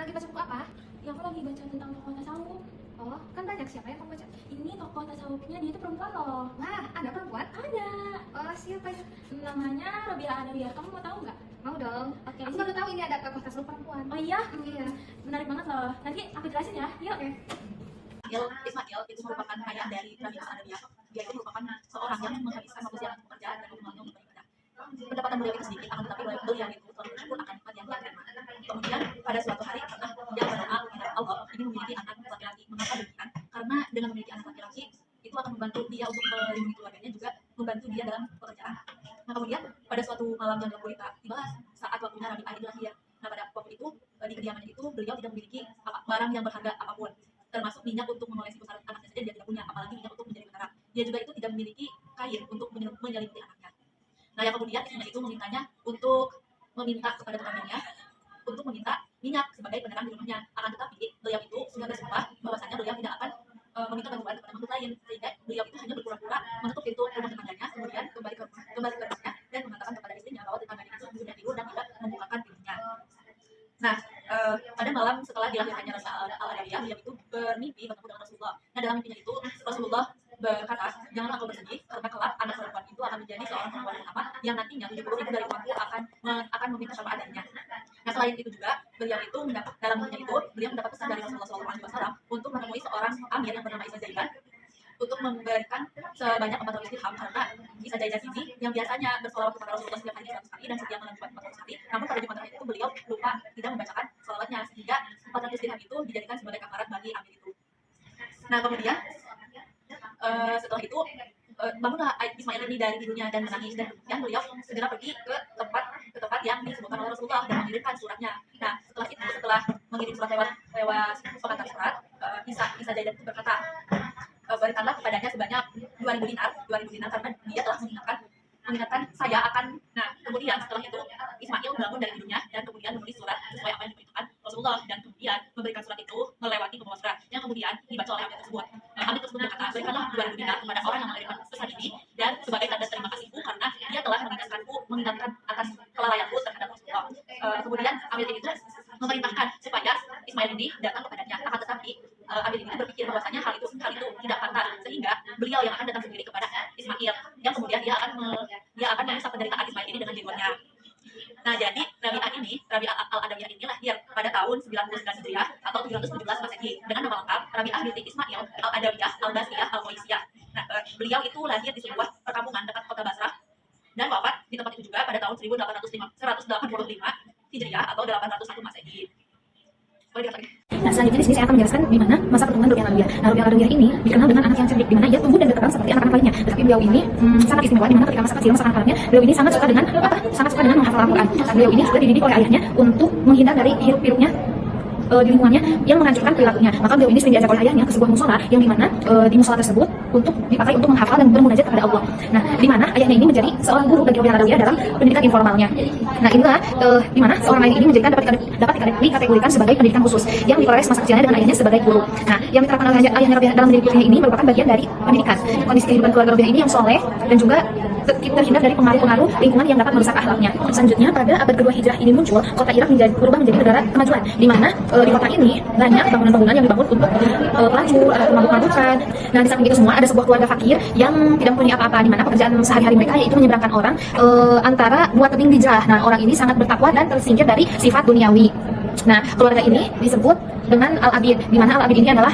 Lagi baca buku apa? Ya aku lagi baca tentang tokoh tasawuf. Oh, kan banyak. Siapa yang kamu baca? Ini tokoh tasawufnya dia itu perempuan loh. Wah, ada perempuan? Ada. Oh, siapa ya? Namanya Robiah Adawiyah. Kamu mau tahu nggak? Mau dong. Oke, Aku di baru sini. tahu ini ada tokoh tasawuf perempuan. Oh iya, Iya. menarik banget loh. Nanti aku jelasin ya. Yuk. Oke. Ismail itu merupakan ayah dari Rabi'ah Adawiyah. Dia itu merupakan seorang yang menghabiskan waktu siang pekerjaan dan rumahnya untuk beribadah. Pendapatan beliau itu sedikit, akan tetapi beliau itu selalu bersyukur akan nikmat yang dia terima. Kemudian pada suatu hari dia berdoa kepada Allah ingin memiliki anak laki-laki. Mengapa demikian? Karena dengan memiliki anak laki-laki itu akan membantu dia untuk melindungi keluarganya, juga membantu dia dalam pekerjaan. Nah kemudian pada suatu malam yang gurita dibahas saat waktunya Rabi'ah itu lahir. Nah pada waktu itu di kediamannya itu beliau tidak memiliki barang yang berharga apapun, termasuk minyak untuk mengolesi pusara anaknya saja dia tidak punya, apalagi minyak untuk menjadi menara. Dia juga itu tidak memiliki kain untuk menyelimuti anaknya. Nah yang kemudian istrinya itu memintanya untuk meminta kepada tetangganya untuk meminta minyak sebagai penerang di rumahnya. Akan tetapi beliau itu sudah bersumpah bahwasanya beliau tidak akan meminta bantuan kepada makhluk lain, sehingga beliau itu hanya berpura-pura menutup pintu rumah tetangganya, kemudian kembali ke rumahnya dan mengatakan kepada istrinya bahwa tetangganya itu sudah tidur dan tidak membukakan pintunya. Nah, pada malam setelah dilahirkannya Rasul Al-Adawiyah, beliau itu bermimpi bertemu dengan Rasulullah. Nah, dalam mimpinya itu Rasulullah berkata, janganlah kau bersedih, karena kelak anak perempuan itu akan menjadi seorang perempuan pertama yang nantinya 70.000 dari umatku akan meminta syafaat darinya. Nah, selain itu juga beliau itu dalam mimpinya itu beliau mendapat pesan dari Rasulullah SAW untuk menemui seorang amir yang bernama Isa Jaiban untuk memberikan sebanyak 400 dirham, karena Isa Jaiban ini yang biasanya bersolawat kepada Rasulullah setiap hari 100 kali dan setiap malam Jumat 400 kali. Namun pada Jumat terakhir itu beliau lupa tidak membacakan solawatnya, sehingga 400 dirham itu dijadikan sebagai kafarat bagi amir itu. Nah kemudian setelah itu bangunlah Ismail ini dari tidurnya dan menangis, dan kemudian beliau segera pergi ke tempat yang disebutkan oleh Rasulullah dan mengirimkan suratnya. Nah setelah mengirim surat lewat pengantar surat, Isa Jaidan itu berkata, berikanlah kepadanya sebanyak 2.000 dinar karena dia telah mengingatkan saya akan. Nah kemudian setelah itu Ismail bangun dari tidurnya dan kemudian menulis surat sesuai apa yang diberitakan Rasulullah, dan kemudian memberikan surat itu melewati pembawa surat yang kemudian dibaca oleh amir tersebut. Amir tersebut berkata, berikanlah 2.000 dinar kepada orang yang mengirimkan pesan ini dan sebagai tanda terima kasihku karena dia telah mengingatkan atas kelalaianku terhadap Rasulullah. Kemudian amir itu memerintahkan supaya Ismail ini datang kepadanya. Akan tetapi amir ini berpikir bahwasanya hal itu tidak pantas, sehingga beliau yang akan datang sendiri kepada Ismail, yang kemudian dia akan merusak penderitaan Ismail ini dengan jenggotnya. Nah jadi Rabi'ah Al-Adawiyah ini lahir pada tahun 99 Hijriah atau 717 Masehi dengan nama lengkap Rabi'ah binti Ismail Al-Adawiyah Al-Basriyah Al-Qaisiyah. Nah beliau itu lahir di sebuah perkampungan dekat kota Basrah dan wafat di tempat itu juga pada tahun 185 Hijriah atau 801 Masehi. Boleh dilihat lagi. Nah, selanjutnya di sini saya akan menjelaskan di mana masa pertumbuhan Robiah Adawiyah. Nah, Robiah Adawiyah ini dikenal dengan anak yang cerdik, di mana ia tumbuh dan berkembang seperti anak-anak lainnya. Tetapi beliau ini sangat istimewa, di mana ketika masa kecil, masa kanak-kanaknya, beliau ini sangat suka dengan menghafal Al-Quran. Nah, beliau ini juga dididik oleh ayahnya untuk menghindar dari hiruk-pikuknya di lingkungannya yang menghancurkan perilakunya. Maka beliau ini sering diajak oleh ayahnya ke sebuah musola, yang dimana di musola tersebut untuk dipakai untuk menghafal dan bermunajat kepada Allah. Nah, di mana ayahnya ini menjadi seorang guru bagi Robiah Adawiyah dalam pendidikan informalnya. Nah, inilah di mana seorang ayah ini dapat dikategorikan sebagai pendidikan khusus yang diproses masa kecilnya dengan ayahnya sebagai guru. Nah, yang diterapkan oleh ayahnya Robiah dalam mendidik putrinya ini merupakan bagian dari pendidikan. Kondisi kehidupan keluarga Robiah ini yang soleh dan juga terhindar dari pengaruh-pengaruh lingkungan yang dapat merusak akhlaknya. Selanjutnya, pada abad kedua Hijrah ini muncul kota Irak berubah menjadi negara kemajuan, di mana di kota ini banyak bangunan-bangunan yang dibangun untuk pelacur atau mabuk-mabukan. Nah, di samping itu semua ada sebuah keluarga fakir yang tidak mempunyai apa-apa, di mana pekerjaan sehari-hari mereka yaitu menyeberangkan orang antara dua tebing hijrah. Nah, orang ini sangat bertakwa dan tersingkir dari sifat duniawi. Nah, keluarga ini disebut dengan Al-Abid, di mana Al-Abid ini adalah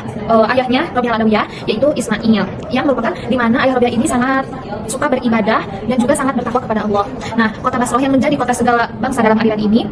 ayahnya Robiah Adawiyah, yaitu Ismail, yang merupakan di mana ayah Robiah ini sangat suka beribadah dan juga sangat bertakwa kepada Allah. Nah, kota Basrah yang menjadi kota segala bangsa dalam aliran ini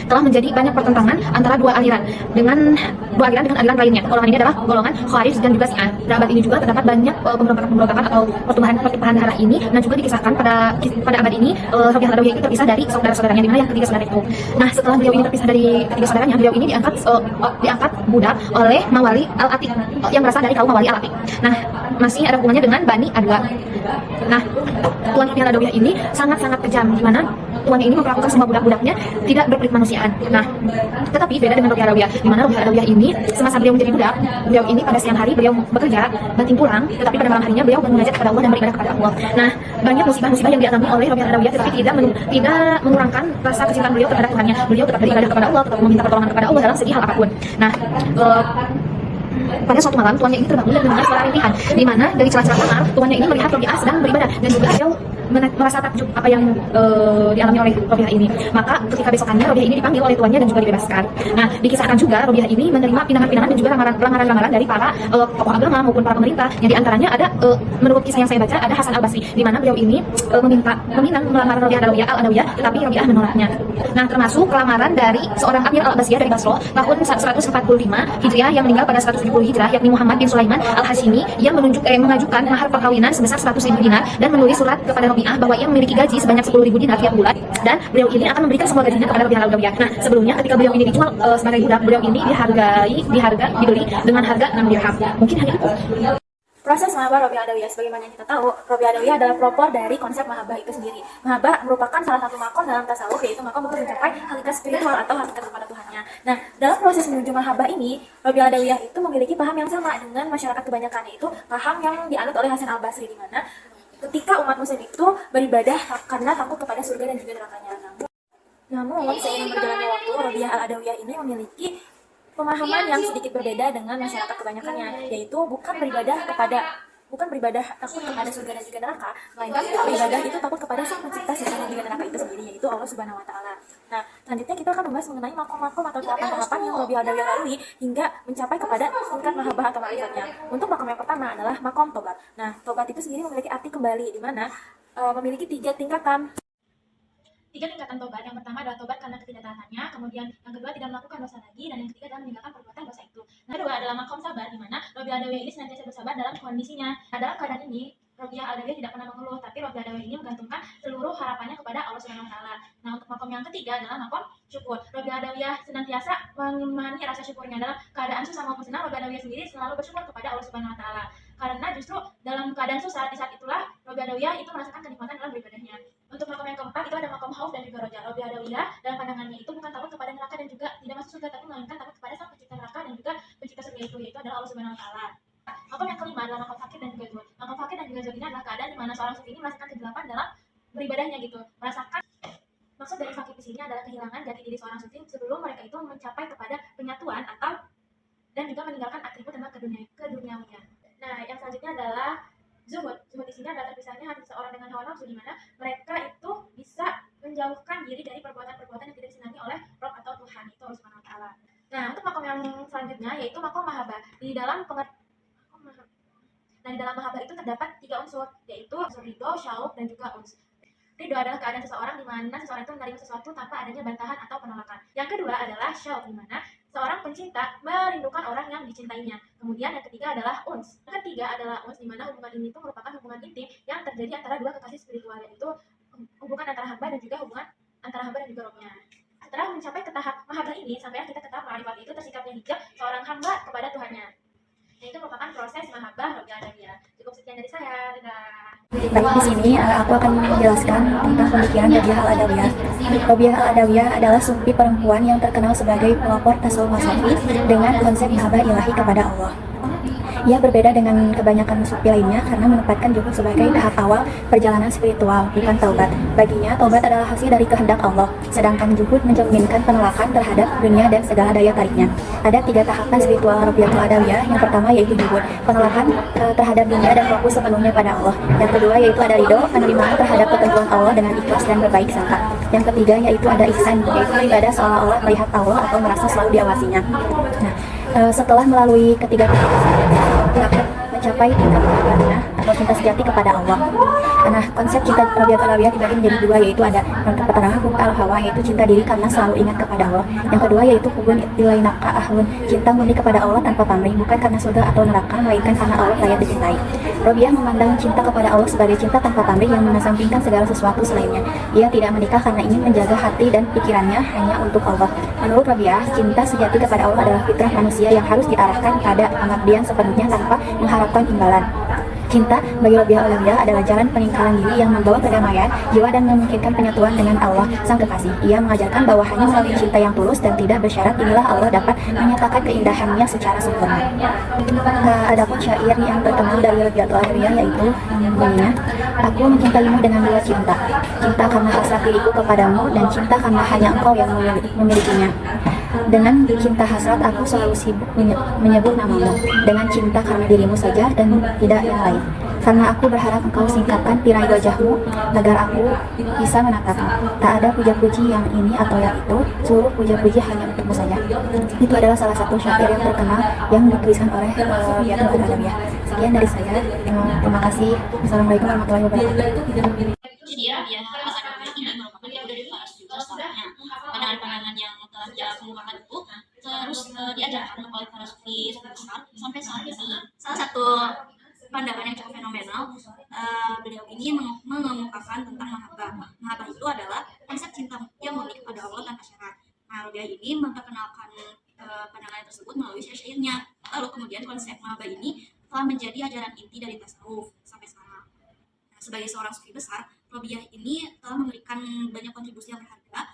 telah menjadi banyak pertentangan antara dua aliran dengan aliran lainnya. Golongan ini adalah golongan Khawarij dan juga Syiah. Pada abad ini juga terdapat banyak pemberontakan atau pertumpahan darah ini, dan juga dikisahkan pada abad ini Robiah Adawiyah itu terpisah dari saudara-saudaranya, di mana yang ketiga saudara itu. Nah, setelah beliau ini terpisah dari ketiga saudaranya, beliau ini diangkat budak oleh Mawali Al-Atiq yang berasal dari kaum Mawali Al-Atiq. Nah, masih ada hubungannya dengan Bani Adwa. Nah, tuan Robiah Adawiyah ini sangat-sangat kejam, di mana tuannya ini memperlakukan semua budak-budaknya tidak berperik kemanusiaan. Nah, tetapi beda dengan Robiah Adawiyah, di mana Robiah Adawiyah ini semasa beliau menjadi budak, beliau ini pada siang hari beliau bekerja, banting tulang, tetapi pada malam harinya beliau bermunajat kepada Allah dan beribadah kepada Allah. Nah, banyak musibah-musibah yang dialami oleh Robiah Adawiyah, tetapi tidak mengurangkan rasa kecintaan beliau terhadap Tuhannya. Beliau tetap beribadah kepada Allah, tetap meminta pertolongan kepada Allah dalam segi hal apapun. Nah, pada suatu malam tuannya ini terbangun dan mendengar suara rintihan, di mana dari celah-celah kamar tuannya ini melihat Robiah sedang beribadah, dan juga beliau merasa takjub apa yang dialami oleh Robiah ini. Maka ketika besokannya Robiah ini dipanggil oleh tuannya dan juga dibebaskan. Nah, dikisahkan juga Robiah ini menerima pinangan-pinangan dan juga pelanggaran-pelanggaran dari para tokoh agama maupun para pemerintah, yang diantaranya ada menurut kisah yang saya baca ada Hasan Al-Basri, di mana beliau ini meminang melamar Robiah Al-Adawiyah, tetapi Robiah menolaknya. Nah, termasuk kelamaran dari seorang Amir Al-Basriyah dari Basro tahun 145 Hijriah yang meninggal pada 170 Hijrah, yakni Muhammad bin Sulaiman Al-Hashimi, yang mengajukan mahar perkawinan sebesar 100.000 dinar dan menulis surat kepada Robiah bahwa ia memiliki gaji sebanyak 10.000 dinar tiap bulan, dan beliau ini akan memberikan semua gajinya kepada Robiah Al-Adawiyah. Nah, sebelumnya ketika beliau ini dijual sebagai budak, beliau ini dibeli dengan harga 6 dirham. Mungkin hanya itu. Proses mahabbah Robiah Adawiyah, sebagaimana yang kita tahu, Robiah Adawiyah adalah pelopor dari konsep mahabbah itu sendiri. Mahabbah merupakan salah satu makom dalam tasawuf, yaitu makom untuk mencapai hakikat spiritual atau hakikat kepada Tuhannya. Nah, dalam proses menuju mahabbah ini, Robiah Adawiyah itu memiliki paham yang sama dengan masyarakat kebanyakan, yaitu paham yang dianut oleh Hasan Al-Basri, di mana ketika umat muslim itu beribadah karena takut kepada surga dan juga nerakanya. Namun seiring berjalannya waktu, Robiah Al-Adawiyah ini memiliki pemahaman yang sedikit berbeda dengan masyarakat kebanyakannya, yaitu bukan beribadah takut kepada surga dan juga neraka, melainkan beribadah itu takut kepada Sang Pencipta surga dan juga neraka itu sendiri, yaitu Allah Subhanahu wa taala. Nah, selanjutnya kita akan membahas mengenai makom-makom atau tahapan-tahapan yang Robiah Adawiyah lalui hingga mencapai kepada tingkat mahabbah atau ma'rifatnya. Untuk makom yang pertama adalah makom tobat. Nah, tobat itu sendiri memiliki arti kembali, di mana memiliki 3 tingkatan. 3 tingkatan tobat. Yang pertama adalah tobat karena ketidaktaatannya, kemudian yang kedua tidak melakukan dosa lagi, dan yang ketiga adalah meninggalkan perbuatan dosa itu. Yang kedua adalah makom sabar, di mana Robiah Adawiyah ini senantiasa bersabar dalam kondisinya. Nah, dalam keadaan ini Robiah Adawiyah tidak pernah mengeluh, tapi Robiah Adawiyah ini menggantungkan seluruh harapannya kepada Allah Subhanahu wa taala. Nah, untuk makom yang ketiga adalah makom syukur. Robiah Adawiyah senantiasa mengimani rasa syukurnya dalam keadaan susah maupun senang. Robiah Adawiyah sendiri selalu bersyukur kepada Allah Subhanahu wa taala. Karena justru dalam keadaan susah, di saat itulah Robiah Adawiyah itu merasakan kenikmatan dalam beribadahnya. Untuk makom yang keempat itu ada makom khauf dan juga roja. Robiah Adawiyah dalam pandangannya itu bukan takut kepada neraka dan juga tidak masuk surga, tapi melainkan takut kepada Sang Pencipta neraka dan juga pencipta surga itu, yaitu adalah Allah Subhanahu wa taala. Makom yang kelima adalah makom fakir dan juga zuhud. Makom fakir dan juga zuhud ini adalah keadaan di mana seorang sufi ini merasakan kegelapan dalam beribadahnya gitu. Merasakan maksud dari fakir di sini adalah kehilangan jati diri seorang sufi sebelum mereka itu mencapai kepada penyatuan atau dan juga meninggalkan atribut tentang keduniawian. Nah, yang selanjutnya adalah zuhud. Zuhud di sini adalah terpisahnya hati seorang dengan hawa nafsu, di mana mereka itu bisa menjauhkan diri dari perbuatan-perbuatan yang tidak disenangi oleh Rabb atau Tuhan, itu Allah Subhanahu wa taala. Nah, untuk makom yang selanjutnya yaitu makom mahabbah. Di dalam mahabbah itu terdapat 3 unsur, yaitu unsur ridho, syauq, dan juga uns. Ridho adalah keadaan seseorang di mana seseorang itu menerima sesuatu tanpa adanya bantahan atau penolakan. Yang kedua adalah syauq, di mana seorang pencinta merindukan orang yang dicintainya. Kemudian yang ketiga adalah uns. Yang ketiga adalah uns, di mana hubungan ini itu merupakan hubungan intim yang terjadi antara 2 kekasih spiritual, yaitu hubungan antara hamba dan juga hubungan antara hamba dan juga Rabb-nya. Setelah mencapai ke tahap mahabbah ini, sampai kita ke tahap ma'rifat, itu tersikapnya hijab seorang hamba kepada Tuhannya. Nah, itu merupakan proses mahabbah Robiah Adawiyah. Cukup sekian dari saya. Baik, di sini aku akan menjelaskan tentang pemikiran Robiah Al-Adawiyah. Robiah Al-Adawiyah adalah sufi perempuan yang terkenal sebagai pelopor tasawuf masafi dengan konsep mahabbah ilahi kepada Allah. Ia berbeda dengan kebanyakan sufi lainnya karena menempatkan zuhud sebagai tahap awal perjalanan spiritual, bukan taubat. Baginya, taubat adalah hasil dari kehendak Allah, sedangkan zuhud mencerminkan penolakan terhadap dunia dan segala daya tariknya. Ada 3 tahapan spiritual Robiah Adawiyah. Yang pertama yaitu zuhud, penolakan terhadap dunia dan fokus sepenuhnya pada Allah. Yang kedua yaitu ada ridho, penerimaan terhadap ketentuan Allah dengan ikhlas dan berbaik sangka. Yang ketiga yaitu ada ihsan, yaitu ibadah seolah-olah melihat Allah atau merasa selalu diawasinya. Nah, setelah melalui ketiga dapat mencapai tingkat kebahagiaan atau cinta sejati kepada Allah. Nah, konsep cinta Robiah Adawiyah dibagi menjadi 2, yaitu ada yang pertama hub al-hawa, yaitu cinta diri karena selalu ingat kepada Allah. Yang kedua yaitu hubun ilai ahun, cinta murni kepada Allah tanpa pamrih, bukan karena surga atau neraka, melainkan karena Allah layak dicintai. Robiah memandang cinta kepada Allah sebagai cinta tanpa pamrih yang mengesampingkan segala sesuatu selainnya. Ia tidak menikah karena ingin menjaga hati dan pikirannya hanya untuk Allah. Menurut Robiah, cinta sejati kepada Allah adalah fitrah manusia yang harus diarahkan pada pengabdian sepenuhnya tanpa mengharapkan imbalan. Cinta bagi Robiah Alawiyah adalah jalan peninggalan diri yang membawa kedamaian jiwa dan memungkinkan penyatuan dengan Allah Sang Kekasih. Ia mengajarkan bahwa hanya melalui cinta yang tulus dan tidak bersyarat inilah Allah dapat menyatakan keindahannya secara sempurna. Adapun syair yang terkenal dari Robiah Alawiyah yaitu bunyinya, aku mencintaimu dengan dua cinta, cinta karena hasrat diriku kepadamu dan cinta karena hanya engkau yang memilikinya. Dengan cinta hasrat aku selalu sibuk menyebut namamu, dengan cinta karena dirimu saja dan tidak yang lain. Karena aku berharap engkau singkapkan tirai wajahmu agar aku bisa menatapmu. Tak ada puja-puji yang ini atau yang itu, seluruh puja-puji hanya untukmu saja. Itu adalah salah satu syair yang terkenal yang dituliskan oleh Robiah Alawiyah. Sekian dari saya. Terima kasih. Assalamualaikum warahmatullahi wabarakatuh. Jadi Rabiah Al-Adawiyah ini merupakan ibu dari para sutras setelahnya. Pandangan-pandangan yang telah dia kemukakan itu terus diajarkan oleh para sufi besar sampai saat ini. Salah satu pandangan yang cukup fenomenal, beliau ini mengemukakan tentang mahabbah. Mahabbah itu adalah konsep cinta yang murni kepada Allah tanpa syarat. Nah, Robiah ini memperkenalkan pandangan tersebut melalui syair-syairnya. Lalu kemudian konsep mahabbah ini telah menjadi ajaran inti dari tasawuf sampai sekarang. Nah, sebagai seorang sufi besar, Robiah ini telah memberikan banyak kontribusi yang berharga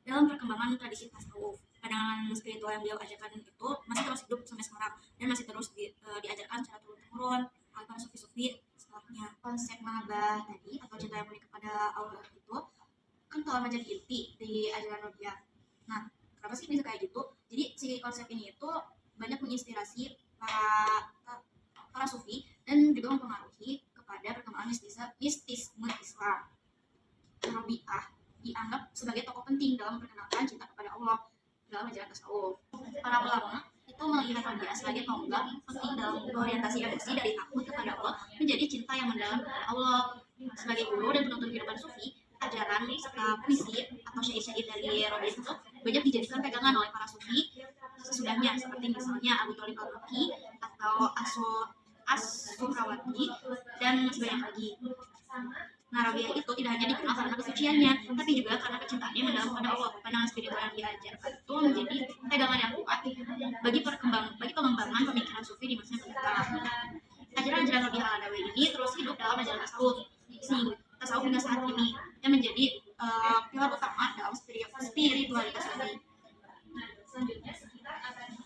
dalam perkembangan tradisi tasawuf. Pandangan spiritual yang beliau ajarkan itu masih terus hidup sampai sekarang dan masih terus diajarkan secara turun-temurun oleh para sufi-sufi setelahnya. Konsep mahabbah tadi atau cinta yang murni kepada Allah itu kan telah menjadi inti di ajaran Robiah. Nah, kenapa sih bisa kayak gitu? Jadi si konsep ini itu banyak menginspirasi para sufi dan juga mempengaruhi kepada perkembangan mistisme Islam. Robiah dianggap sebagai tokoh penting dalam memperkenalkan cinta kepada Allah dalam ajaran tasawuf. Para ulama itu melihat Robiah sebagai tonggak penting dalam orientasi emosi dari takut kepada Allah menjadi cinta yang mendalam kepada Allah. Sebagai guru dan penuntun kehidupan sufi, ajaran serta puisi atau syair-syair dari Robiah itu banyak dijadikan pegangan oleh para sufi sesudahnya, seperti misalnya Abu Thalib Al-Baki atau As-Suhrawati dan sebanyak lagi. Nah, Robiah itu tidak hanya dikenal karena kesuciannya, tapi juga karena kecintaannya mendalam kepada Allah. Pandangan spiritual yang diajarkan itu menjadi pegangan yang kuat bagi pengembangan pemikiran sufi di masa mendatang. Ajaran-ajaran Robiah Al-Adawiyah ini terus hidup dalam ajaran tasawuf hingga saat ini yang menjadi pilar utama dalam spiritualitas sufi.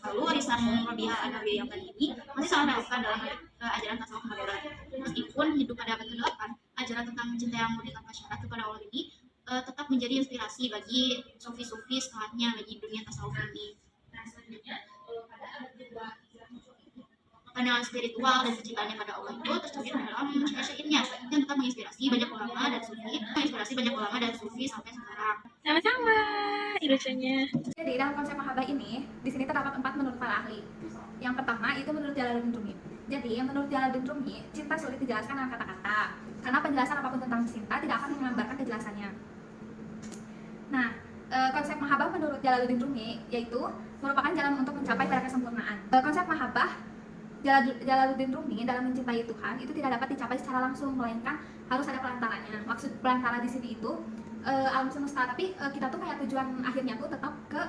Lalu warisan Robiah Al-Adawiyah yang tadi ini masih sangat relevan dalam ajaran tasawuf modern. Meskipun hidup pada abad ke-8, ajaran tentang cinta yang murni tanpa syarat kepada Allah ini tetap menjadi inspirasi bagi sufi-sufi setelahnya bagi dunia tasawuf ini. Pandangan spiritual dan kecintaannya pada Allah itu tercermin dalam syair-syairnya yang tetap menginspirasi banyak ulama dan sufi sampai sekarang. Sama-sama, lucunya. Jadi dalam konsep mahabbah ini, di sini terdapat 4 menurut para ahli. Yang pertama itu menurut Jalaluddin Rumi. Jadi yang menurut Jalaluddin Rumi, cinta sulit dijelaskan dengan kata-kata, karena penjelasan apapun tentang cinta tidak akan menggambarkan kejelasannya. Nah, konsep mahabbah menurut Jalaluddin Rumi yaitu merupakan jalan untuk mencapai pada kesempurnaan. Konsep mahabbah Jalaluddin Rumi dalam mencintai Tuhan itu tidak dapat dicapai secara langsung, melainkan harus ada pelantaranya. Maksud pelantara di sini itu alam semesta, tapi kita tuh kayak tujuan akhirnya tuh tetap ke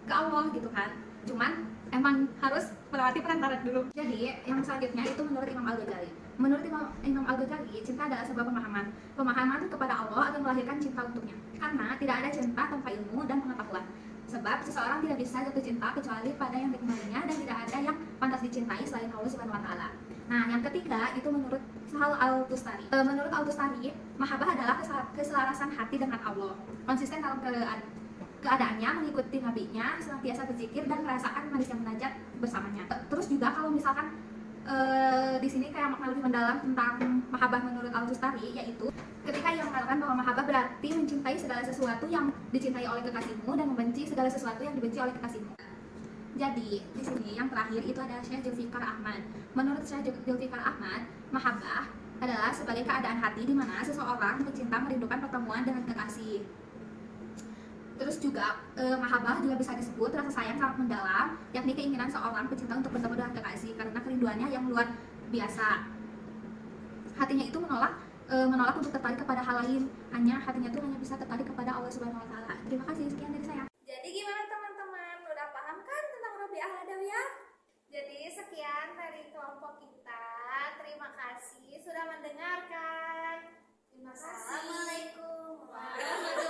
Allah gitu kan. Cuman emang harus melewati perantara dulu. Jadi yang selanjutnya itu menurut Imam Al-Ghazali. Menurut Imam Al-Ghazali, cinta adalah sebuah pemahaman. Pemahaman kepada Allah akan melahirkan cinta untuknya. Karena tidak ada cinta tanpa ilmu dan pengetahuan. Sebab seseorang tidak bisa jatuh cinta kecuali pada yang dikembalinya dan tidak ada yang pantas dicintai selain Allah Subhanahu wa taala. Nah, yang ketiga itu menurut Sahal Al-Tustari. Menurut Al-Tustari, mahabbah adalah keselarasan hati dengan Allah. Konsisten dalam keadaannya, mengikuti nabinya, senantiasa berzikir dan merasakan manisnya munajat bersamanya. Terus juga kalau misalkan di sini kayak makna lebih mendalam tentang mahabbah menurut Al-Tustari, yaitu ketika ia mengatakan bahwa mahabbah berarti mencintai segala sesuatu yang dicintai oleh kekasihmu dan membenci segala sesuatu yang dibenci oleh kekasihmu. Jadi di sini yang terakhir itu ada Syekh Zulfikar Ahmad. Menurut Syekh Zulfikar Ahmad, mahabbah adalah sebagai keadaan hati di mana seseorang pecinta merindukan pertemuan dengan kekasih. Terus juga mahabbah juga bisa disebut rasa sayang sangat mendalam, yakni keinginan seorang pecinta untuk bertemu dengan kekasih karena kerinduannya yang luar biasa. Hatinya itu menolak untuk tertarik kepada hal lain, hatinya itu hanya bisa tertarik kepada Allah Subhanahu wa taala. Terima kasih, sekian dari saya. Jadi gimana teman-teman? Udah paham kan tentang Robiah Al-Adawiyah? Jadi sekian dari kelompok kita. terima kasih sudah mendengarkan. Terima kasih. Assalamualaikum warahmatullahi